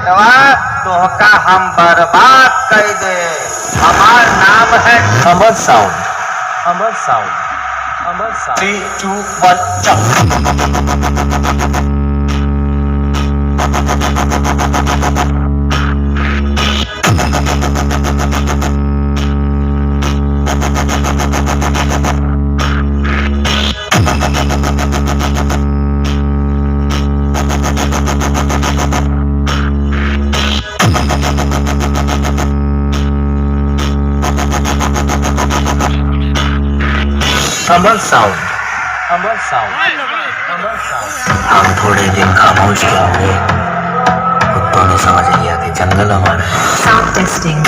तोहका हम बर्बाद कर दे। हमार नाम है अमर साउंड, अमर साउंड, अमर साउंड। 3, 2, 1 चल। अमर साउंड, अमर साउंड, अमर साउंड। हम थोड़े दिन खामोश क्या हुए, कुत्तों ने समझ लिया कि जंगल हमारा है। Sound testing.